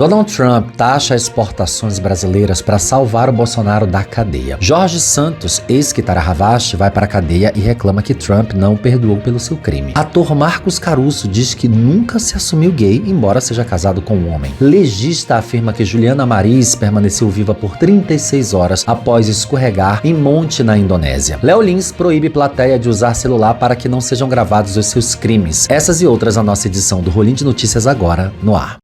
Donald Trump taxa exportações brasileiras para salvar o Bolsonaro da cadeia. Jorge Santos, ex-Kitara Ravache, vai para a cadeia e reclama que Trump não o perdoou pelo seu crime. Ator Marcos Caruso diz que nunca se assumiu gay, embora seja casado com um homem. Legista afirma que Juliana Marís permaneceu viva por 36 horas após escorregar em monte na Indonésia. Léo Lins proíbe plateia de usar celular para que não sejam gravados os seus crimes. Essas e outras na nossa edição do Rolim de Notícias agora no ar.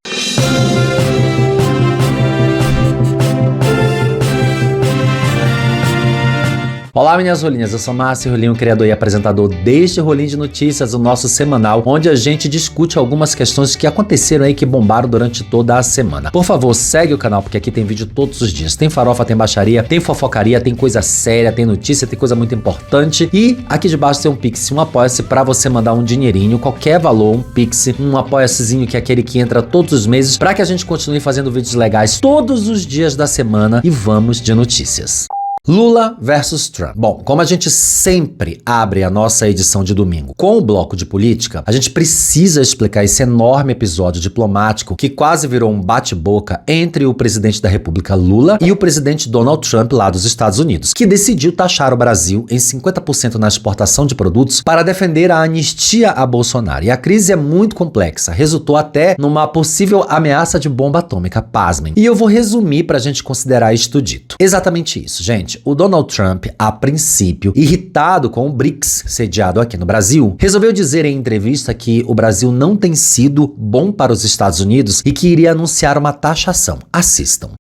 Olá, minhas rolinhas, eu sou Márcio Rolinho, criador e apresentador deste Rolim de Notícias, o nosso semanal, onde a gente discute algumas questões que aconteceram aí, que bombaram durante toda a semana. Por favor, segue o canal, porque aqui tem vídeo todos os dias. Tem farofa, tem baixaria, tem fofocaria, tem coisa séria, tem notícia, tem coisa muito importante. E aqui debaixo tem um Pix, um apoia-se pra você mandar um dinheirinho, qualquer valor, um Pix, um apoia-sezinho, que é aquele que entra todos os meses, pra que a gente continue fazendo vídeos legais todos os dias da semana. E vamos de notícias. Lula versus Trump. Bom, como a gente sempre abre a nossa edição de domingo com o bloco de política, a gente precisa explicar esse enorme episódio diplomático que quase virou um bate-boca entre o presidente da República Lula e o presidente Donald Trump lá dos Estados Unidos, que decidiu taxar o Brasil em 50% na exportação de produtos para defender a anistia a Bolsonaro. E a crise é muito complexa, resultou até numa possível ameaça de bomba atômica, pasmem. E eu vou resumir pra gente considerar isto dito. Exatamente isso, gente. O Donald Trump, a princípio, irritado com o BRICS sediado aqui no Brasil, resolveu dizer em entrevista que o Brasil não tem sido bom para os Estados Unidos e que iria anunciar uma taxação. Assistam.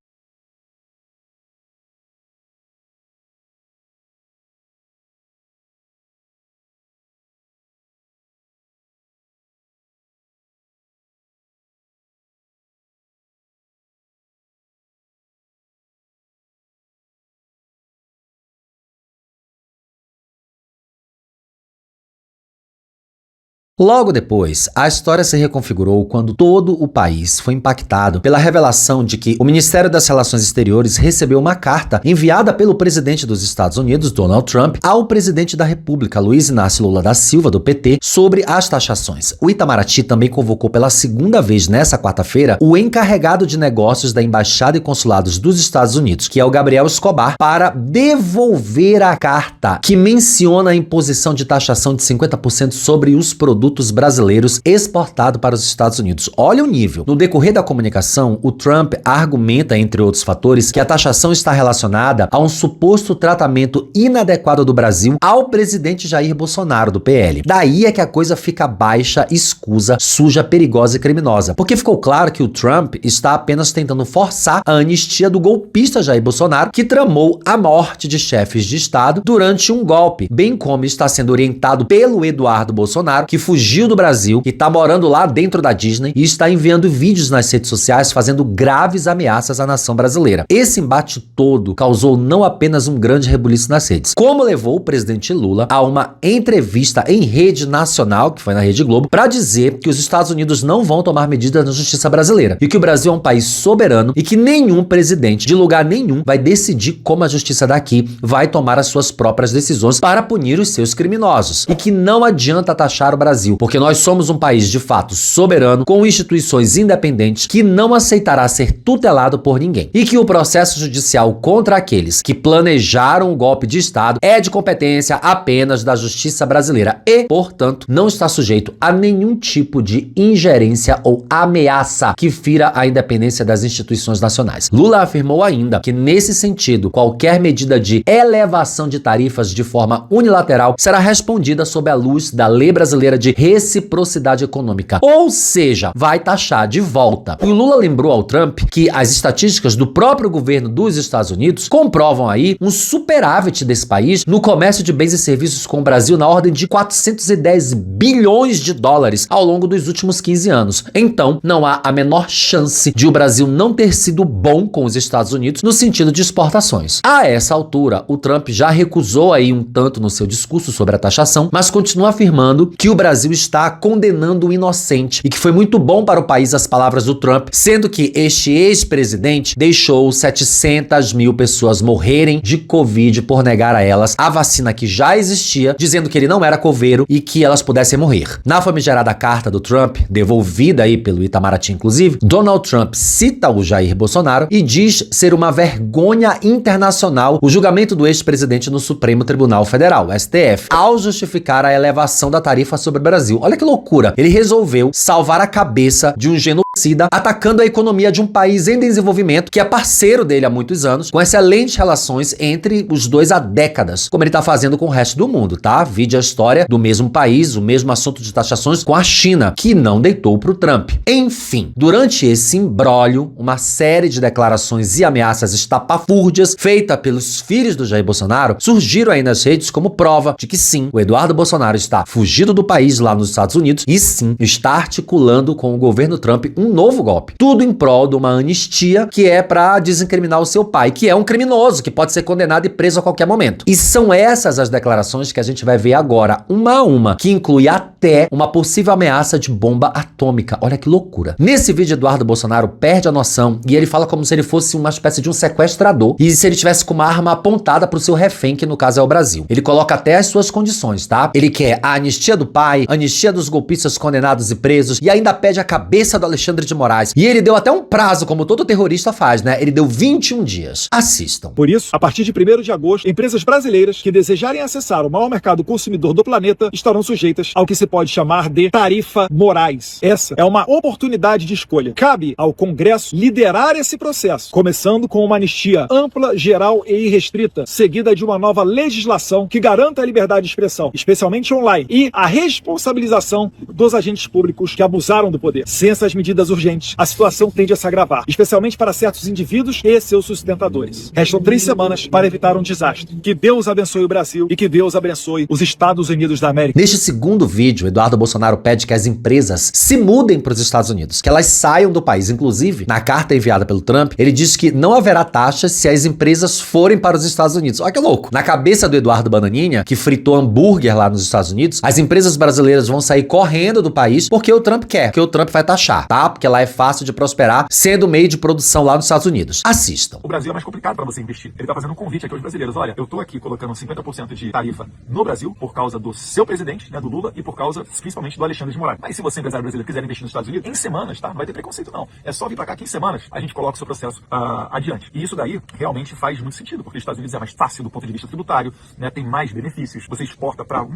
Logo depois, a história se reconfigurou quando todo o país foi impactado pela revelação de que o Ministério das Relações Exteriores recebeu uma carta enviada pelo presidente dos Estados Unidos, Donald Trump, ao presidente da República, Luiz Inácio Lula da Silva, do PT, sobre as taxações. O Itamaraty também convocou pela segunda vez nessa quarta-feira o encarregado de negócios da Embaixada e Consulados dos Estados Unidos, que é o Gabriel Escobar, para devolver a carta que menciona a imposição de taxação de 50% sobre os produtos brasileiros exportados para os Estados Unidos. Olha o nível. No decorrer da comunicação, o Trump argumenta, entre outros fatores, que a taxação está relacionada a um suposto tratamento inadequado do Brasil ao presidente Jair Bolsonaro, do PL. Daí é que a coisa fica baixa, escusa, suja, perigosa e criminosa. Porque ficou claro que o Trump está apenas tentando forçar a anistia do golpista Jair Bolsonaro, que tramou a morte de chefes de Estado durante um golpe, bem como está sendo orientado pelo Eduardo Bolsonaro, que fugiu do Brasil, que tá morando lá dentro da Disney e está enviando vídeos nas redes sociais fazendo graves ameaças à nação brasileira. Esse embate todo causou não apenas um grande rebuliço nas redes, como levou o presidente Lula a uma entrevista em rede nacional, que foi na Rede Globo, para dizer que os Estados Unidos não vão tomar medidas na justiça brasileira e que o Brasil é um país soberano e que nenhum presidente de lugar nenhum vai decidir como a justiça daqui vai tomar as suas próprias decisões para punir os seus criminosos e que não adianta taxar o Brasil, porque nós somos um país de fato soberano, com instituições independentes, que não aceitará ser tutelado por ninguém, e que o processo judicial contra aqueles que planejaram o golpe de Estado é de competência apenas da justiça brasileira e, portanto, não está sujeito a nenhum tipo de ingerência ou ameaça que fira a independência das instituições nacionais. Lula afirmou ainda que, nesse sentido, qualquer medida de elevação de tarifas de forma unilateral será respondida sob a luz da lei brasileira de reciprocidade econômica, ou seja, vai taxar de volta. E o Lula lembrou ao Trump que as estatísticas do próprio governo dos Estados Unidos comprovam aí um superávit desse país no comércio de bens e serviços com o Brasil na ordem de 410 bilhões de dólares ao longo dos últimos 15 anos. Então, não há a menor chance de o Brasil não ter sido bom com os Estados Unidos no sentido de exportações. A essa altura, o Trump já recusou aí um tanto no seu discurso sobre a taxação, mas continua afirmando que o Brasil Brasil está condenando o inocente e que foi muito bom para o país as palavras do Trump, sendo que este ex-presidente deixou 700 mil pessoas morrerem de Covid por negar a elas a vacina que já existia, dizendo que ele não era coveiro e que elas pudessem morrer. Na famigerada carta do Trump, devolvida aí pelo Itamaraty inclusive, Donald Trump cita o Jair Bolsonaro e diz ser uma vergonha internacional o julgamento do ex-presidente no Supremo Tribunal Federal, STF, ao justificar a elevação da tarifa sobre o Brasil. Olha que loucura! Ele resolveu salvar a cabeça de um genocida atacando a economia de um país em desenvolvimento que é parceiro dele há muitos anos, com excelentes relações entre os dois há décadas, como ele tá fazendo com o resto do mundo, tá? Vide a história do mesmo país, o mesmo assunto de taxações com a China, que não deitou pro Trump. Enfim, durante esse imbróglio, uma série de declarações e ameaças estapafúrdias feitas pelos filhos do Jair Bolsonaro surgiram aí nas redes como prova de que sim, o Eduardo Bolsonaro está fugido do país lá nos Estados Unidos e sim, está articulando com o governo Trump um novo golpe. Tudo em prol de uma anistia que é para desincriminar o seu pai, que é um criminoso, que pode ser condenado e preso a qualquer momento. E são essas as declarações que a gente vai ver agora, uma a uma, que inclui até uma possível ameaça de bomba atômica. Olha que loucura. Nesse vídeo, Eduardo Bolsonaro perde a noção e ele fala como se ele fosse uma espécie de um sequestrador e se ele tivesse com uma arma apontada pro seu refém, que no caso é o Brasil. Ele coloca até as suas condições, tá? Ele quer a anistia do pai, anistia dos golpistas condenados e presos e ainda pede a cabeça do Alexandre de Moraes. E ele deu até um prazo, como todo terrorista faz, né? Ele deu 21 dias. Assistam. Por isso, a partir de 1º de agosto, empresas brasileiras que desejarem acessar o maior mercado consumidor do planeta estarão sujeitas ao que se pode chamar de tarifa Moraes. Essa é uma oportunidade de escolha. Cabe ao Congresso liderar esse processo, começando com uma anistia ampla, geral e irrestrita, seguida de uma nova legislação que garanta a liberdade de expressão, especialmente online, e a responsabilização dos agentes públicos que abusaram do poder. Sem essas medidas urgentes, a situação tende a se agravar, especialmente para certos indivíduos e seus sustentadores. Restam 3 semanas para evitar um desastre. Que Deus abençoe o Brasil e que Deus abençoe os Estados Unidos da América. Neste segundo vídeo, Eduardo Bolsonaro pede que as empresas se mudem para os Estados Unidos, que elas saiam do país. Inclusive, na carta enviada pelo Trump, ele diz que não haverá taxas se as empresas forem para os Estados Unidos. Olha que louco! Na cabeça do Eduardo Bananinha, que fritou hambúrguer lá nos Estados Unidos, as empresas brasileiras vão sair correndo do país porque o Trump quer, porque o Trump vai taxar, tá? Porque lá é fácil de prosperar, sendo meio de produção lá nos Estados Unidos. Assistam. O Brasil é mais complicado para você investir. Ele tá fazendo um convite aqui aos brasileiros. Olha, eu tô aqui colocando 50% de tarifa no Brasil por causa do seu presidente, né, do Lula, e por causa, principalmente, do Alexandre de Moraes. Mas se você, empresário brasileiro, quiser investir nos Estados Unidos, em semanas, tá? Não vai ter preconceito, não. É só vir para cá que em semanas a gente coloca o seu processo adiante. E isso daí realmente faz muito sentido, porque os Estados Unidos é mais fácil do ponto de vista tributário, né? Tem mais benefícios. Você exporta para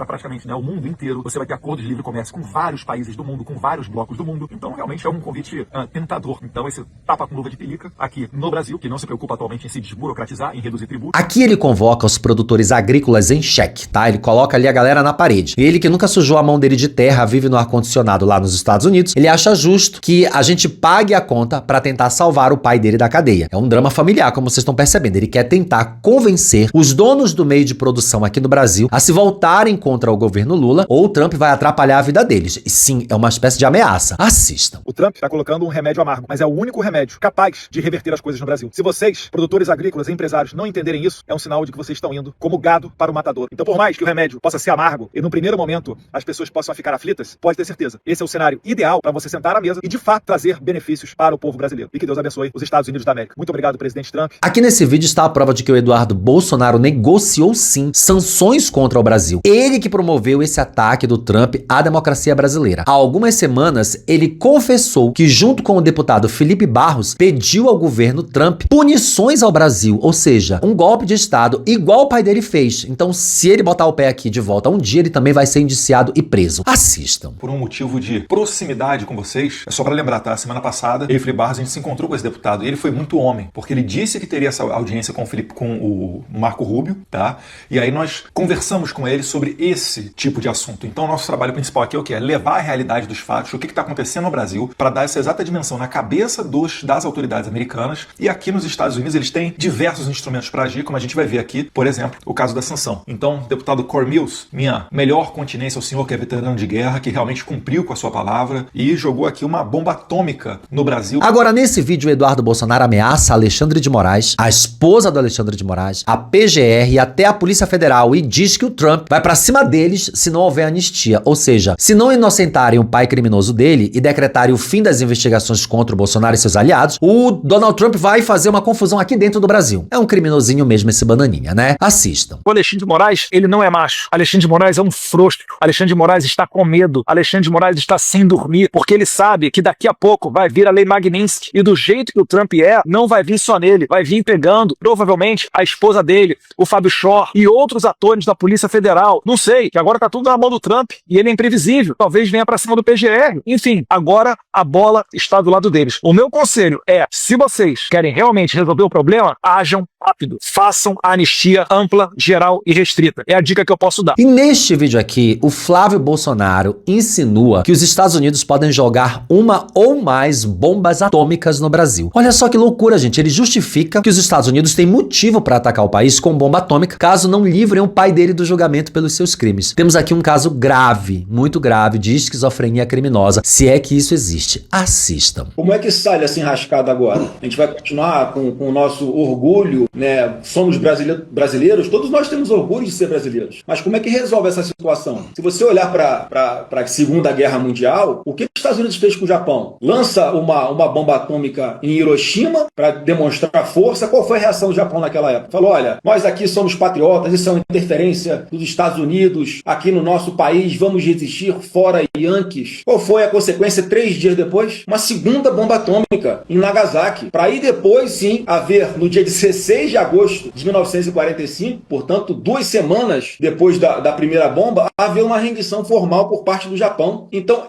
praticamente, né, o mundo inteiro. Você vai ter acordos de livre comércio com vários países do mundo, com vários blocos do mundo. Então, realmente é um convite tentador. Então, esse tapa com luva de pelica aqui no Brasil, que não se preocupa atualmente em se desburocratizar, em reduzir tributos. Aqui ele convoca os produtores agrícolas em xeque, tá? Ele coloca ali a galera na parede. Ele que nunca sujou a mão dele de terra, vive no ar-condicionado lá nos Estados Unidos, ele acha justo que a gente pague a conta para tentar salvar o pai dele da cadeia. É um drama familiar, como vocês estão percebendo. Ele quer tentar convencer os donos do meio de produção aqui no Brasil a se voltarem contra o governo Lula, ou o Trump vai atrapalhar a vida deles. E sim, é uma espécie de ameaça. Assistam. O Trump está colocando um remédio amargo, mas é o único remédio capaz de reverter as coisas no Brasil. Se vocês, produtores agrícolas e empresários, não entenderem isso, é um sinal de que vocês estão indo como gado para o matador. Então, por mais que o remédio possa ser amargo e, no primeiro momento, as pessoas possam ficar aflitas, pode ter certeza. Esse é o cenário ideal para você sentar à mesa e, de fato, trazer benefícios para o povo brasileiro. E que Deus abençoe os Estados Unidos da América. Muito obrigado, presidente Trump. Aqui nesse vídeo está a prova de que o Eduardo Bolsonaro negociou, sim, sanções contra o Brasil. Ele que promoveu esse ataque do Trump à democracia brasileira. Há algumas semanas, ele confessou que, junto com o deputado Felipe Barros, pediu ao governo Trump punições ao Brasil, ou seja, um golpe de Estado igual o pai dele fez. Então, se ele botar o pé aqui de volta um dia, ele também vai ser indiciado e preso. Assistam. Por um motivo de proximidade com vocês, é só pra lembrar, tá? Semana passada, eu e Felipe Barros, a gente se encontrou com esse deputado e ele foi muito homem, porque ele disse que teria essa audiência com o Marco Rubio, tá? E aí nós conversamos com ele sobre esse tipo de assunto. Então, o nosso trabalho principal aqui é o quê? É levar a realidade dos fatos, o que está acontecendo no Brasil, Brasil para dar essa exata dimensão na cabeça das autoridades americanas. E aqui nos Estados Unidos eles têm diversos instrumentos para agir, como a gente vai ver aqui, por exemplo, o caso da sanção. Então, deputado Corey Mills, minha melhor continência ao senhor que é veterano de guerra, que realmente cumpriu com a sua palavra e jogou aqui uma bomba atômica no Brasil. Agora, nesse vídeo, o Eduardo Bolsonaro ameaça Alexandre de Moraes, a esposa do Alexandre de Moraes, a PGR e até a Polícia Federal, e diz que o Trump vai pra cima deles se não houver anistia. Ou seja, se não inocentarem o pai criminoso dele e decretarem o fim das investigações contra o Bolsonaro e seus aliados, o Donald Trump vai fazer uma confusão aqui dentro do Brasil. É um criminosinho mesmo esse bananinha, né? Assistam. O Alexandre de Moraes, ele não é macho. Alexandre de Moraes é um frouxo. Alexandre de Moraes está com medo. Alexandre de Moraes está sem dormir, porque ele sabe que daqui a pouco vai vir a lei Magnitsky. E do jeito que o Trump é, não vai vir só nele, vai vir pegando, provavelmente, a esposa dele, o Fábio Shor e outros atores da Polícia Federal. Não sei, que agora tá tudo na mão do Trump e ele é imprevisível. Talvez venha pra cima do PGR. Enfim, agora a bola está do lado deles. O meu conselho é, se vocês querem realmente resolver o problema, ajam rápido. Façam a anistia ampla, geral e restrita. É a dica que eu posso dar. E neste vídeo aqui, o Flávio Bolsonaro insinua que os Estados Unidos podem jogar uma ou mais bombas atômicas no Brasil. Olha só que loucura, gente. Ele justifica que os Estados Unidos têm motivo para atacar o país com bomba atômica, caso não livrem o pai dele do julgamento pelos seus crimes. Temos aqui um caso grave, muito grave, de esquizofrenia criminosa, se é que isso existe. Assistam. Como é que sai essa enrascada agora? A gente vai continuar com o nosso orgulho, né? Somos brasileiros, todos nós temos orgulho de ser brasileiros. Mas como é que resolve essa situação? Se você olhar para a Segunda Guerra Mundial, o que os Estados Unidos fez com o Japão? Lança uma bomba atômica em Hiroshima para demonstrar força. Qual foi a reação do Japão naquela época? Falou, olha, nós aqui somos patriotas, isso é uma interferência dos Estados Unidos aqui no nosso país, vamos resistir, fora Yankees. Qual foi a consequência 3 dias depois? Uma segunda bomba atômica em Nagasaki. Para aí depois, sim, haver, no dia 16 de agosto de 1945, portanto, 2 semanas depois da primeira bomba, haver uma rendição formal por parte do Japão. Então,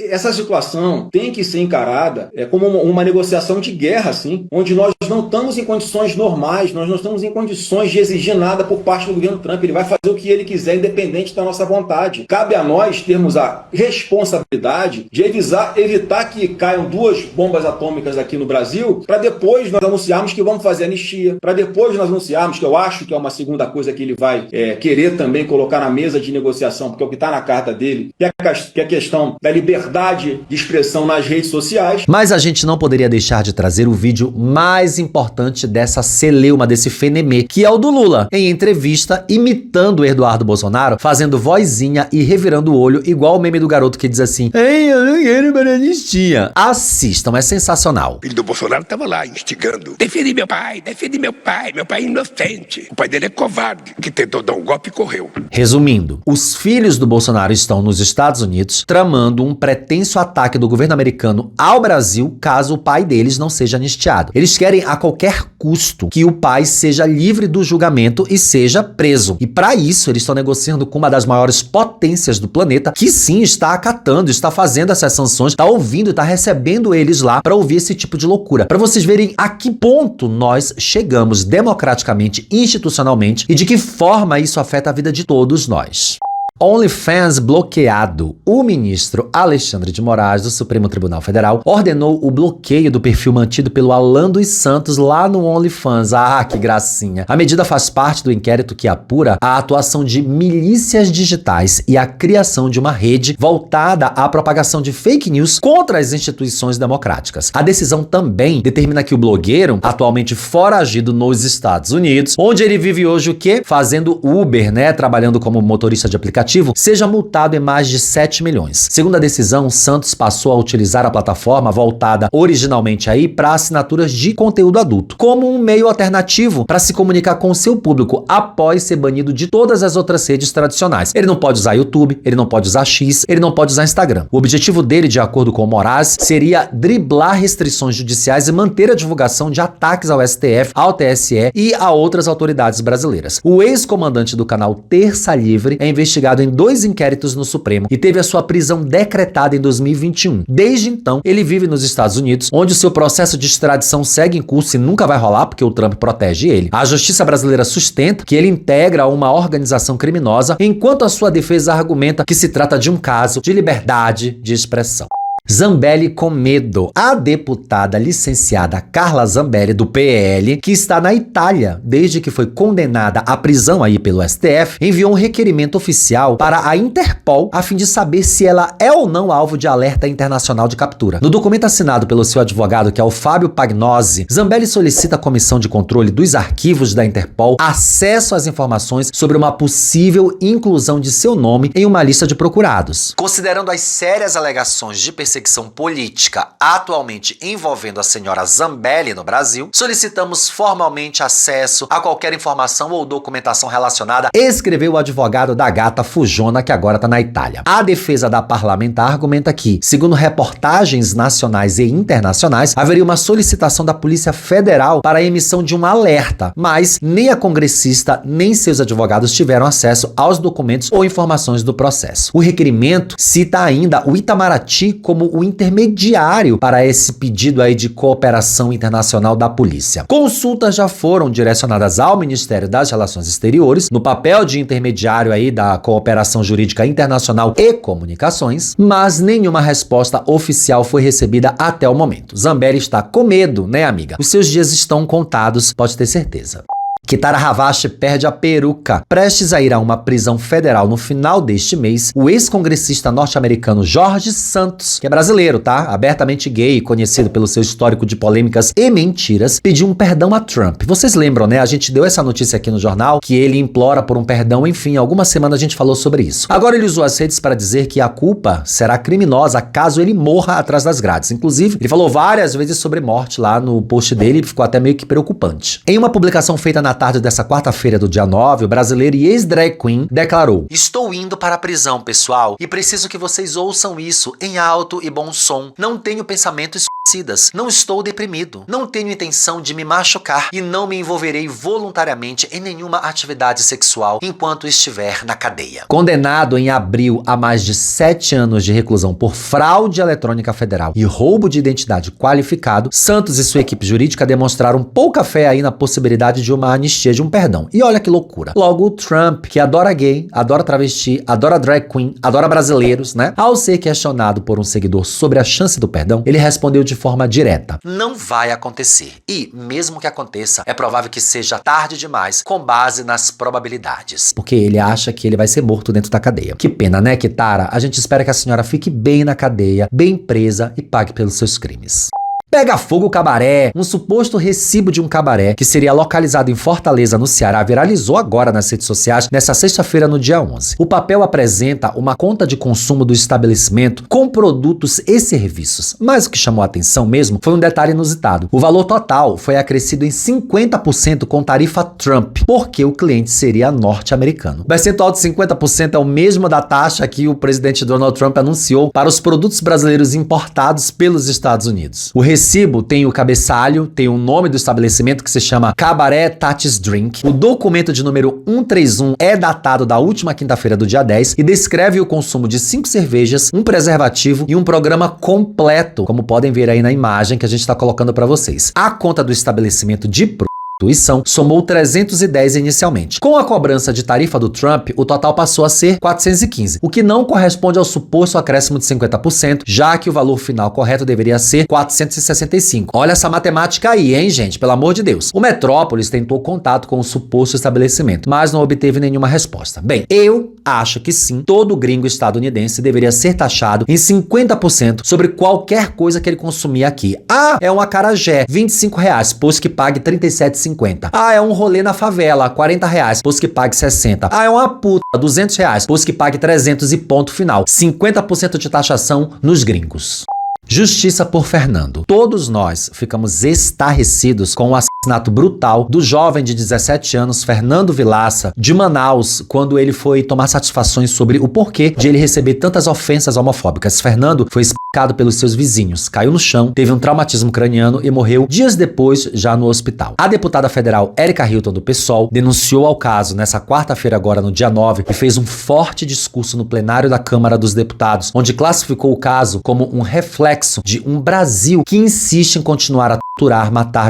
essa situação tem que ser encarada como uma negociação de guerra, assim, onde nós não estamos em condições normais, nós não estamos em condições de exigir nada por parte do governo Trump. Ele vai fazer o que ele quiser, independente da nossa vontade. Cabe a nós termos a responsabilidade de evitar que caiam 2 bombas atômicas aqui no Brasil, para depois nós anunciarmos que vamos fazer anistia, para depois nós anunciarmos, que eu acho que é uma segunda coisa que ele vai querer também colocar na mesa de negociação, porque é o que está na carta dele, que é a questão da liberdade de expressão nas redes sociais. Mas a gente não poderia deixar de trazer o vídeo mais importante dessa celeuma, desse fenemê, que é o do Lula, em entrevista, imitando o Eduardo Bolsonaro, fazendo vozinha e revirando o olho, igual o meme do garoto que diz assim: ei, eu não quero para anistia. Assistam, é sensacional. O filho do Bolsonaro estava lá instigando. Defendi meu pai é inocente. O pai dele é covarde, que tentou dar um golpe e correu. Resumindo, os filhos do Bolsonaro estão nos Estados Unidos tramando um pretenso ataque do governo americano ao Brasil caso o pai deles não seja anistiado. Eles querem a qualquer custo que o pai seja livre do julgamento e seja preso. E para isso eles estão negociando com uma das maiores potências do planeta, que sim está acatando, está fazendo essas sanções, está ouvindo, está recebendo eles lá para ouvir esse tipo de loucura. Para vocês verem a que ponto nós chegamos democraticamente, institucionalmente, e de que forma isso afeta a vida de todos nós. OnlyFans bloqueado. O ministro Alexandre de Moraes, do Supremo Tribunal Federal, ordenou o bloqueio do perfil mantido pelo Alan dos Santos lá no OnlyFans. Ah, que gracinha. A medida faz parte do inquérito que apura a atuação de milícias digitais e a criação de uma rede voltada à propagação de fake news contra as instituições democráticas. A decisão também determina que o blogueiro, atualmente foragido nos Estados Unidos, onde ele vive hoje o quê? Fazendo Uber, né? Trabalhando como motorista de aplicativo, seja multado em mais de 7 milhões. Segundo a decisão, Santos passou a utilizar a plataforma voltada originalmente aí para assinaturas de conteúdo adulto, como um meio alternativo para se comunicar com o seu público após ser banido de todas as outras redes tradicionais. Ele não pode usar YouTube, ele não pode usar X, ele não pode usar Instagram. O objetivo dele, de acordo com o Moraes, seria driblar restrições judiciais e manter a divulgação de ataques ao STF, ao TSE e a outras autoridades brasileiras. O ex-comandante do canal Terça Livre é investigado em 2 inquéritos no Supremo e teve a sua prisão decretada em 2021. Desde então, ele vive nos Estados Unidos, onde o seu processo de extradição segue em curso e nunca vai rolar porque o Trump protege ele. A justiça brasileira sustenta que ele integra uma organização criminosa, enquanto a sua defesa argumenta que se trata de um caso de liberdade de expressão. Zambelli com medo. A deputada licenciada Carla Zambelli, do PL, que está na Itália desde que foi condenada à prisão aí pelo STF, enviou um requerimento oficial para a Interpol a fim de saber se ela é ou não alvo de alerta internacional de captura. No documento assinado pelo seu advogado, que é o Fábio Pagnosi, Zambelli solicita à Comissão de Controle dos Arquivos da Interpol acesso às informações sobre uma possível inclusão de seu nome em uma lista de procurados. Considerando as sérias alegações de perseguição política atualmente envolvendo a senhora Zambelli no Brasil, solicitamos formalmente acesso a qualquer informação ou documentação relacionada, escreveu o advogado da gata fujona que agora está na Itália. A defesa da parlamentar argumenta que, segundo reportagens nacionais e internacionais, haveria uma solicitação da Polícia Federal para a emissão de um alerta, mas nem a congressista nem seus advogados tiveram acesso aos documentos ou informações do processo. O requerimento cita ainda o Itamaraty como o intermediário para esse pedido aí de cooperação internacional da polícia. Consultas já foram direcionadas ao Ministério das Relações Exteriores, no papel de intermediário aí da cooperação jurídica internacional e comunicações, mas nenhuma resposta oficial foi recebida até o momento. Zambelli está com medo, né, amiga? Os seus dias estão contados, pode ter certeza. Kitara Havashi perde a peruca. Prestes a ir a uma prisão federal no final deste mês, o ex-congressista norte-americano Jorge Santos, que é brasileiro, tá? Abertamente gay, conhecido pelo seu histórico de polêmicas e mentiras, pediu um perdão a Trump. Vocês lembram, né? A gente deu essa notícia aqui no jornal, que ele implora por um perdão, enfim, algumas semanas a gente falou sobre isso. Agora ele usou as redes para dizer que a culpa será criminosa caso ele morra atrás das grades. Inclusive, ele falou várias vezes sobre morte lá no post dele, ficou até meio que preocupante. Em uma publicação feita na tarde dessa quarta-feira do dia 9, o brasileiro e ex-drag queen declarou: "Estou indo para a prisão, pessoal, e preciso que vocês ouçam isso em alto e bom som. Não tenho pensamentos suicidas, não estou deprimido, não tenho intenção de me machucar e não me envolverei voluntariamente em nenhuma atividade sexual enquanto estiver na cadeia." Condenado em abril a mais de 7 anos de reclusão por fraude eletrônica federal e roubo de identidade qualificado, Santos e sua equipe jurídica demonstraram pouca fé aí na possibilidade de uma anistia, de um perdão. E olha que loucura. Logo o Trump, que adora gay, adora travesti, adora drag queen, adora brasileiros, né? Ao ser questionado por um seguidor sobre a chance do perdão, ele respondeu de forma direta: "Não vai acontecer. E, mesmo que aconteça, é provável que seja tarde demais, com base nas probabilidades." Porque ele acha que ele vai ser morto dentro da cadeia. Que pena, né, Kitara? A gente espera que a senhora fique bem na cadeia, bem presa e pague pelos seus crimes. Pega fogo o cabaré. Um suposto recibo de um cabaré que seria localizado em Fortaleza, no Ceará, viralizou agora nas redes sociais nesta sexta-feira, no dia 11. O papel apresenta uma conta de consumo do estabelecimento com produtos e serviços, mas o que chamou a atenção mesmo foi um detalhe inusitado. O valor total foi acrescido em 50% com tarifa Trump, porque o cliente seria norte-americano. O percentual de 50% é o mesmo da taxa que o presidente Donald Trump anunciou para os produtos brasileiros importados pelos Estados Unidos. O recibo tem o cabeçalho, tem o nome do estabelecimento, que se chama Cabaré Tati's Drink. O documento de número 131 é datado da última quinta-feira do dia 10 e descreve o consumo de 5 cervejas, um preservativo e um programa completo, como podem ver aí na imagem que a gente está colocando para vocês. A conta do estabelecimento de prostituição somou 310 inicialmente. Com a cobrança de tarifa do Trump, o total passou a ser 415, o que não corresponde ao suposto acréscimo de 50%, já que o valor final correto deveria ser 465. Olha essa matemática aí, hein, gente? Pelo amor de Deus. O Metrópolis tentou contato com o suposto estabelecimento, mas não obteve nenhuma resposta. Bem, eu acho que sim, todo gringo estadunidense deveria ser taxado em 50% sobre qualquer coisa que ele consumir aqui. Ah, é um acarajé, R$25, pois que pague R$37,50. Ah, é um rolê na favela, R$40, pois que pague 60. Ah, é uma puta, R$200, pois que pague 300 e ponto final. 50% de taxação nos gringos. Justiça por Fernando. Todos nós ficamos estarrecidos com o assassinato brutal do jovem de 17 anos, Fernando Vilaça, de Manaus, quando ele foi tomar satisfações sobre o porquê de ele receber tantas ofensas homofóbicas. Fernando foi espancado pelos seus vizinhos, caiu no chão, teve um traumatismo craniano e morreu dias depois, já no hospital. A deputada federal Érica Hilton, do PSOL, denunciou ao caso nessa quarta-feira, agora no dia 9, e fez um forte discurso no plenário da Câmara dos Deputados, onde classificou o caso como um reflexo de um Brasil que insiste em continuar a torturar, matar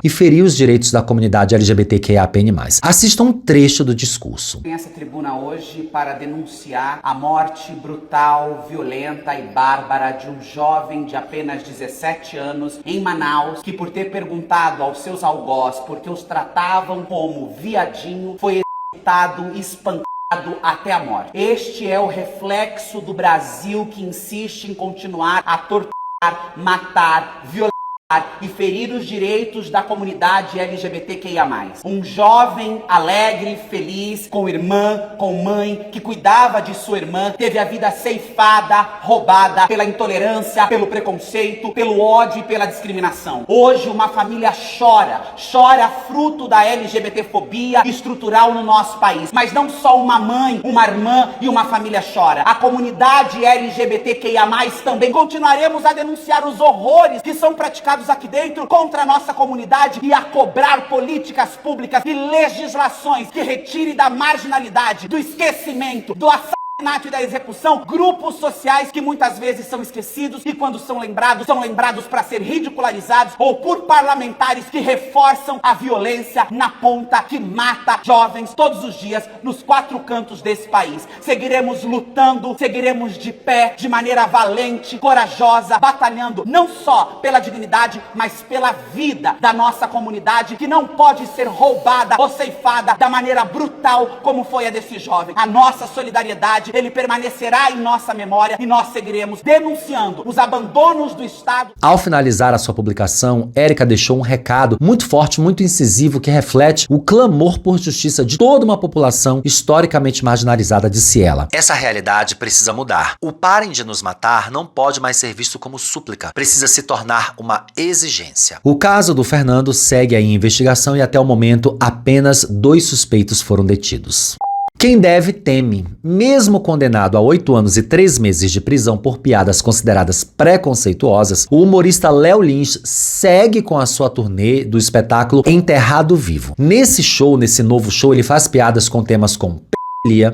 e ferir os direitos da comunidade LGBTQIAPN+. Assista um trecho do discurso. Essa tribuna hoje para denunciar a morte brutal, violenta e bárbara de um jovem de apenas 17 anos em Manaus, que por ter perguntado aos seus algoz porque os tratavam como viadinho, foi executado e espancado até a morte. Este é o reflexo do Brasil que insiste em continuar a torturar, matar, violar e ferir os direitos da comunidade LGBTQIA+. Um jovem alegre, feliz, com irmã, com mãe, que cuidava de sua irmã, teve a vida ceifada, roubada pela intolerância, pelo preconceito, pelo ódio e pela discriminação. Hoje uma família chora fruto da LGBTfobia estrutural no nosso país. Mas não só uma mãe, uma irmã e uma família chora. A comunidade LGBTQIA+, também continuaremos a denunciar os horrores que são praticados aqui dentro contra a nossa comunidade e a cobrar políticas públicas e legislações que retirem da marginalidade, do esquecimento, do assassinato e da execução, grupos sociais que muitas vezes são esquecidos e quando são lembrados para ser ridicularizados ou por parlamentares que reforçam a violência na ponta que mata jovens todos os dias nos 4 cantos desse país. Seguiremos lutando, seguiremos de pé, de maneira valente, corajosa, batalhando não só pela dignidade, mas pela vida da nossa comunidade, que não pode ser roubada ou ceifada da maneira brutal como foi a desse jovem. A nossa solidariedade, ele permanecerá em nossa memória e nós seguiremos denunciando os abandonos do Estado. Ao finalizar a sua publicação, Érica deixou um recado muito forte, muito incisivo, que reflete o clamor por justiça de toda uma população historicamente marginalizada, disse ela. Essa realidade precisa mudar. O parem de nos matar não pode mais ser visto como súplica. Precisa se tornar uma exigência. O caso do Fernando segue em investigação e até o momento apenas 2 suspeitos foram detidos. Quem deve, teme. Mesmo condenado a 8 anos e 3 meses de prisão por piadas consideradas preconceituosas, o humorista Léo Lins segue com a sua turnê do espetáculo Enterrado Vivo. Nesse novo show, ele faz piadas com temas como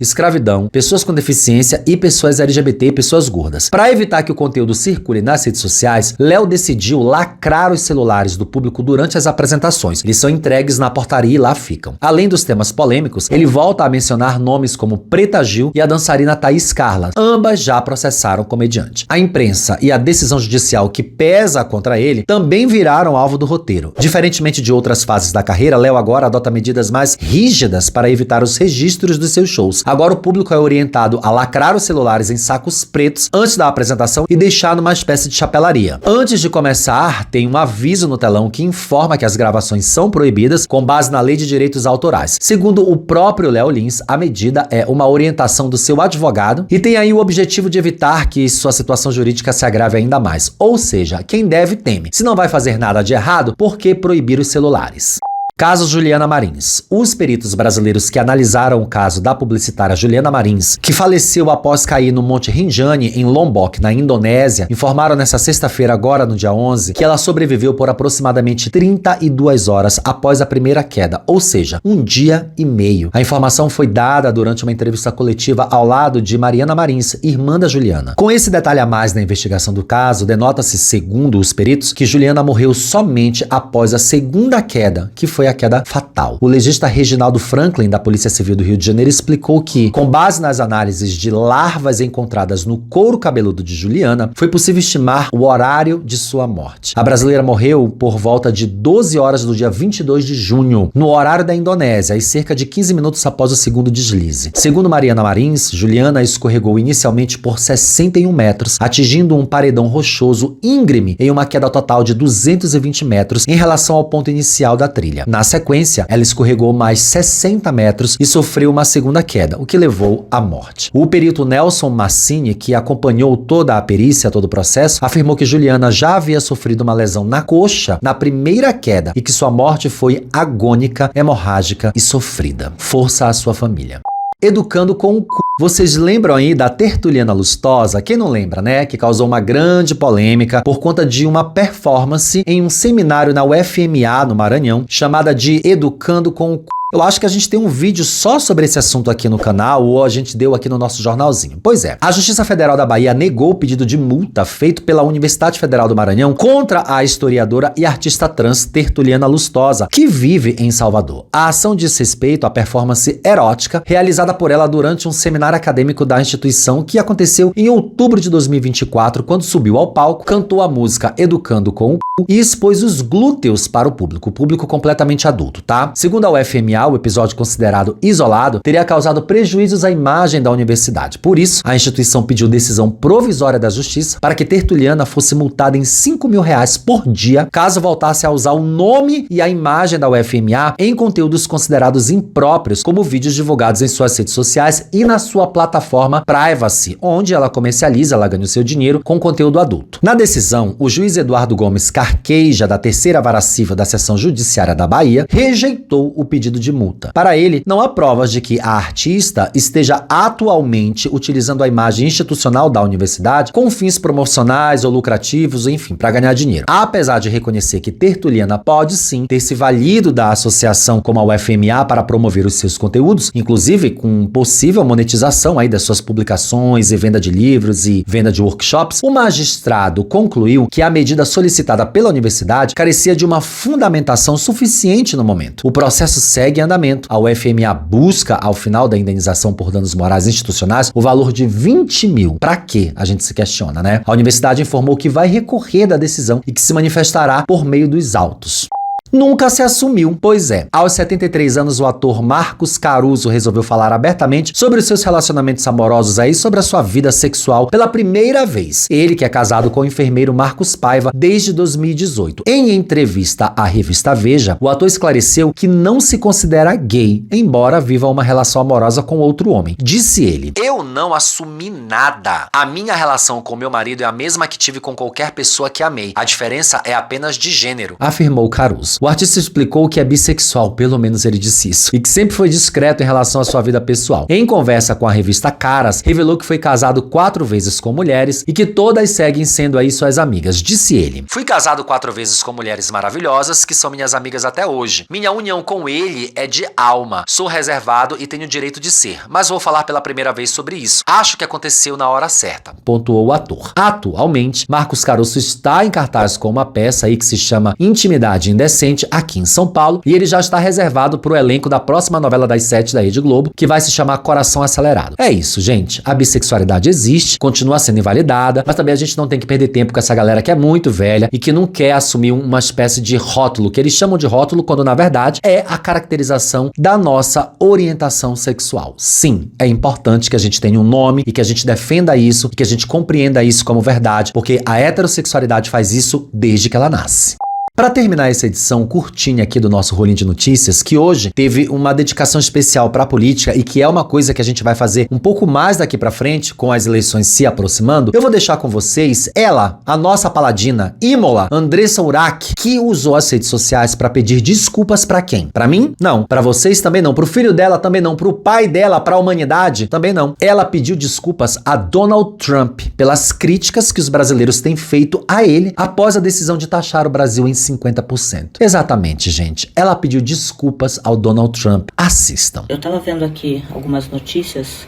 escravidão, pessoas com deficiência e pessoas LGBT e pessoas gordas. Para evitar que o conteúdo circule nas redes sociais, Léo decidiu lacrar os celulares do público durante as apresentações. Eles são entregues na portaria e lá ficam. Além dos temas polêmicos, ele volta a mencionar nomes como Preta Gil e a dançarina Thaís Carla. Ambas já processaram o comediante. A imprensa e a decisão judicial que pesa contra ele também viraram alvo do roteiro. Diferentemente de outras fases da carreira, Léo agora adota medidas mais rígidas para evitar os registros dos seus shows. Agora o público é orientado a lacrar os celulares em sacos pretos antes da apresentação e deixar numa espécie de chapelaria. Antes de começar, tem um aviso no telão que informa que as gravações são proibidas com base na Lei de Direitos Autorais. Segundo o próprio Léo Lins, a medida é uma orientação do seu advogado e tem aí o objetivo de evitar que sua situação jurídica se agrave ainda mais. Ou seja, quem deve, teme. Se não vai fazer nada de errado, por que proibir os celulares? Caso Juliana Marins. Os peritos brasileiros que analisaram o caso da publicitária Juliana Marins, que faleceu após cair no Monte Rinjani, em Lombok, na Indonésia, informaram nesta sexta-feira, agora no dia 11, que ela sobreviveu por aproximadamente 32 horas após a primeira queda, ou seja, 1 dia e meio. A informação foi dada durante uma entrevista coletiva ao lado de Mariana Marins, irmã da Juliana. Com esse detalhe a mais na investigação do caso, denota-se, segundo os peritos, que Juliana morreu somente após a segunda queda, que foi a queda fatal. O legista Reginaldo Franklin, da Polícia Civil do Rio de Janeiro, explicou que, com base nas análises de larvas encontradas no couro cabeludo de Juliana, foi possível estimar o horário de sua morte. A brasileira morreu por volta de 12 horas do dia 22 de junho, no horário da Indonésia, e cerca de 15 minutos após o segundo deslize. Segundo Mariana Marins, Juliana escorregou inicialmente por 61 metros, atingindo um paredão rochoso íngreme em uma queda total de 220 metros em relação ao ponto inicial da trilha. Na sequência, ela escorregou mais 60 metros e sofreu uma segunda queda, o que levou à morte. O perito Nelson Massini, que acompanhou toda a perícia, todo o processo, afirmou que Juliana já havia sofrido uma lesão na coxa na primeira queda e que sua morte foi agônica, hemorrágica e sofrida. Força à sua família. Educando com o c... Vocês lembram aí da Tertuliana Lustosa? Quem não lembra, né? Que causou uma grande polêmica por conta de uma performance em um seminário na UFMA, no Maranhão, chamada de Educando com o c... Eu acho que a gente tem um vídeo só sobre esse assunto aqui no canal, ou a gente deu aqui no nosso jornalzinho. Pois é, a Justiça Federal da Bahia negou o pedido de multa feito pela Universidade Federal do Maranhão contra a historiadora e artista trans Tertuliana Lustosa, que vive em Salvador. A ação diz respeito à performance erótica realizada por ela durante um seminário acadêmico da instituição que aconteceu em outubro de 2024, quando subiu ao palco, cantou a música Educando com o e expôs os glúteos para o público completamente adulto, tá? Segundo a UFMA, o episódio considerado isolado teria causado prejuízos à imagem da universidade. Por isso, a instituição pediu decisão provisória da Justiça para que Tertuliana fosse multada em R$5.000 por dia caso voltasse a usar o nome e a imagem da UFMA em conteúdos considerados impróprios, como vídeos divulgados em suas redes sociais e na sua plataforma Privacy, onde ela comercializa, ela ganha o seu dinheiro com conteúdo adulto. Na decisão, o juiz Eduardo Gomes Carqueja, da terceira vara civil da seção judiciária da Bahia, rejeitou o pedido de multa. Para ele, não há provas de que a artista esteja atualmente utilizando a imagem institucional da universidade com fins promocionais ou lucrativos, enfim, para ganhar dinheiro. Apesar de reconhecer que Tertuliana pode sim ter se valido da associação como a UFMA para promover os seus conteúdos, inclusive com possível monetização aí das suas publicações e venda de livros e venda de workshops, o magistrado concluiu que a medida solicitada pela universidade carecia de uma fundamentação suficiente no momento. O processo segue em andamento. A UFMA busca, ao final da indenização por danos morais institucionais, o valor de 20 mil. Pra quê? A gente se questiona, né? A universidade informou que vai recorrer da decisão e que se manifestará por meio dos autos. Nunca se assumiu. Pois é, aos 73 anos o ator Marcos Caruso resolveu falar abertamente sobre os seus relacionamentos amorosos aí, sobre a sua vida sexual pela primeira vez. Ele que é casado com o enfermeiro Marcos Paiva desde 2018. Em entrevista à revista Veja, o ator esclareceu que não se considera gay, embora viva uma relação amorosa com outro homem. Disse ele: "Eu não assumi nada. A minha relação com meu marido é a mesma que tive com qualquer pessoa que amei. A diferença é apenas de gênero", afirmou Caruso. O artista explicou que é bissexual, pelo menos ele disse isso, e que sempre foi discreto em relação à sua vida pessoal. Em conversa com a revista Caras, revelou que foi casado 4 vezes com mulheres e que todas seguem sendo aí suas amigas. Disse ele: "Fui casado 4 vezes com mulheres maravilhosas que são minhas amigas até hoje. Minha união com ele é de alma. Sou reservado e tenho o direito de ser, mas vou falar pela primeira vez sobre isso. Acho que aconteceu na hora certa", pontuou o ator. Atualmente, Marcos Caruso está em cartaz com uma peça aí que se chama Intimidade Indecente, aqui em São Paulo, e ele já está reservado para o elenco da próxima novela das 7 da Rede Globo, que vai se chamar Coração Acelerado. É isso, gente. A bissexualidade existe, continua sendo invalidada, mas também a gente não tem que perder tempo com essa galera que é muito velha e que não quer assumir uma espécie de rótulo, que eles chamam de rótulo, quando na verdade é a caracterização da nossa orientação sexual. Sim, é importante que a gente tenha um nome e que a gente defenda isso e que a gente compreenda isso como verdade, porque a heterossexualidade faz isso desde que ela nasce. Para terminar essa edição curtinha aqui do nosso Rolinho de Notícias, que hoje teve uma dedicação especial para a política e que é uma coisa que a gente vai fazer um pouco mais daqui para frente, com as eleições se aproximando, eu vou deixar com vocês ela, a nossa paladina, Imola, Andressa Urach, que usou as redes sociais para pedir desculpas para quem? Para mim? Não. Para vocês também não. Para o filho dela também não. Para o pai dela, para a humanidade também não. Ela pediu desculpas a Donald Trump pelas críticas que os brasileiros têm feito a ele após a decisão de taxar o Brasil em 50%. Exatamente, gente. Ela pediu desculpas ao Donald Trump. Assistam. Eu tava vendo aqui algumas notícias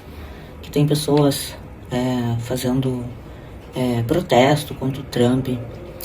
que tem pessoas fazendo protesto contra o Trump.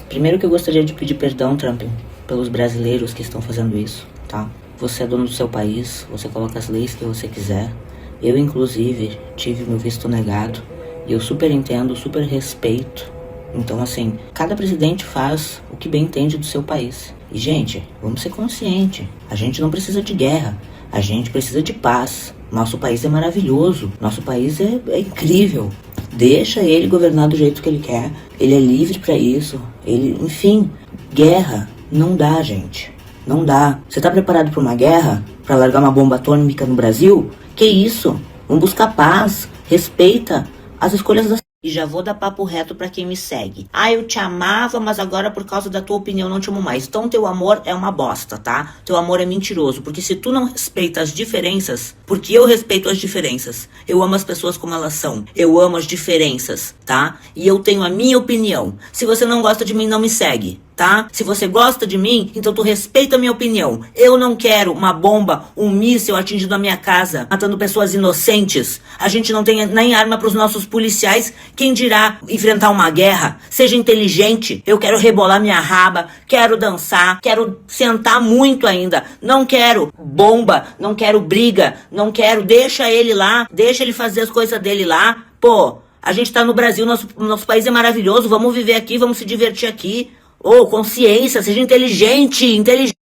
Primeiro que eu gostaria de pedir perdão, Trump, pelos brasileiros que estão fazendo isso, tá? Você é dono do seu país, você coloca as leis que você quiser. Eu, inclusive, tive meu visto negado e eu super entendo, super respeito. Então, assim, cada presidente faz o que bem entende do seu país. E, gente, vamos ser conscientes. A gente não precisa de guerra. A gente precisa de paz. Nosso país é maravilhoso. Nosso país é incrível. Deixa ele governar do jeito que ele quer. Ele é livre pra isso. Enfim, guerra não dá, gente. Não dá. Você tá preparado pra uma guerra? Pra largar uma bomba atômica no Brasil? Que isso? Vamos buscar paz. Respeita as escolhas das... E já vou dar papo reto pra quem me segue. Ah, eu te amava, mas agora por causa da tua opinião não te amo mais. Então teu amor é uma bosta, tá? Teu amor é mentiroso, porque se tu não respeita as diferenças, porque eu respeito as diferenças. Eu amo as pessoas como elas são. Eu amo as diferenças, tá? E eu tenho a minha opinião. Se você não gosta de mim, não me segue. tá? Se você gosta de mim, então tu respeita a minha opinião. Eu não quero uma bomba, um míssil atingindo a minha casa, matando pessoas inocentes. A gente não tem nem arma pros nossos policiais. Quem dirá enfrentar uma guerra? Seja inteligente. Eu quero rebolar minha raba, quero dançar, quero sentar muito ainda. Não quero bomba, não quero briga, não quero... Deixa ele lá, deixa ele fazer as coisas dele lá. Pô, a gente tá no Brasil, nosso país é maravilhoso, vamos viver aqui, vamos se divertir aqui. Ô, consciência, seja inteligente.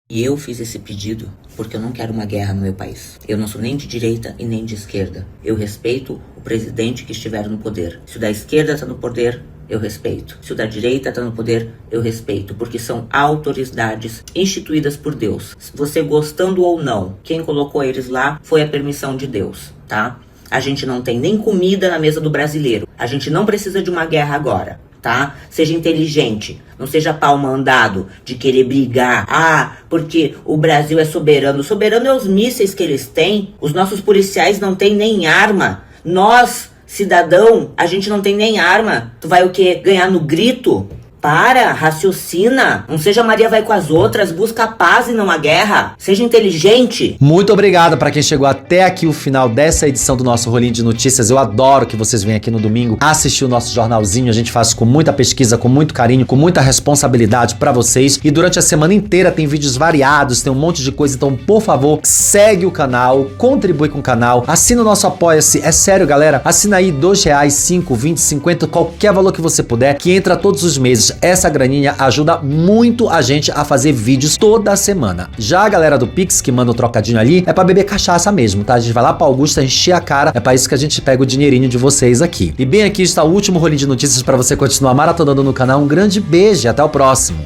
E eu fiz esse pedido porque eu não quero uma guerra no meu país. Eu não sou nem de direita e nem de esquerda. Eu respeito o presidente que estiver no poder. Se o da esquerda está no poder, eu respeito. Se o da direita está no poder, eu respeito. Porque são autoridades instituídas por Deus. Você gostando ou não, quem colocou eles lá foi a permissão de Deus, tá? A gente não tem nem comida na mesa do brasileiro. A gente não precisa de uma guerra agora, tá? Seja inteligente, não seja pau mandado de querer brigar. Ah, porque o Brasil é soberano. Soberano é os mísseis que eles têm. Os nossos policiais não têm nem arma. Nós, cidadão, a gente não tem nem arma. Tu vai o quê? Ganhar no grito? Para, raciocina. Não seja Maria vai com as outras, busca a paz e não a guerra. Seja inteligente. Muito obrigado para quem chegou até aqui o final dessa edição do nosso Rolinho de Notícias. Eu adoro que vocês venham aqui no domingo assistir o nosso jornalzinho. A gente faz com muita pesquisa, com muito carinho, com muita responsabilidade para vocês. E durante a semana inteira tem vídeos variados, tem um monte de coisa. Então, por favor, segue o canal, contribui com o canal, assina o nosso Apoia-se. É sério, galera. Assina aí R$2, 5, 20, 50, qualquer valor que você puder, que entra todos os meses. Essa graninha ajuda muito a gente a fazer vídeos toda semana. Já a galera do Pix, que manda o trocadinho ali, é pra beber cachaça mesmo, tá? A gente vai lá pra Augusta encher a cara, é pra isso que a gente pega o dinheirinho de vocês aqui. E bem aqui está o último rolinho de notícias pra você continuar maratonando no canal. Um grande beijo e até o próximo.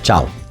Tchau.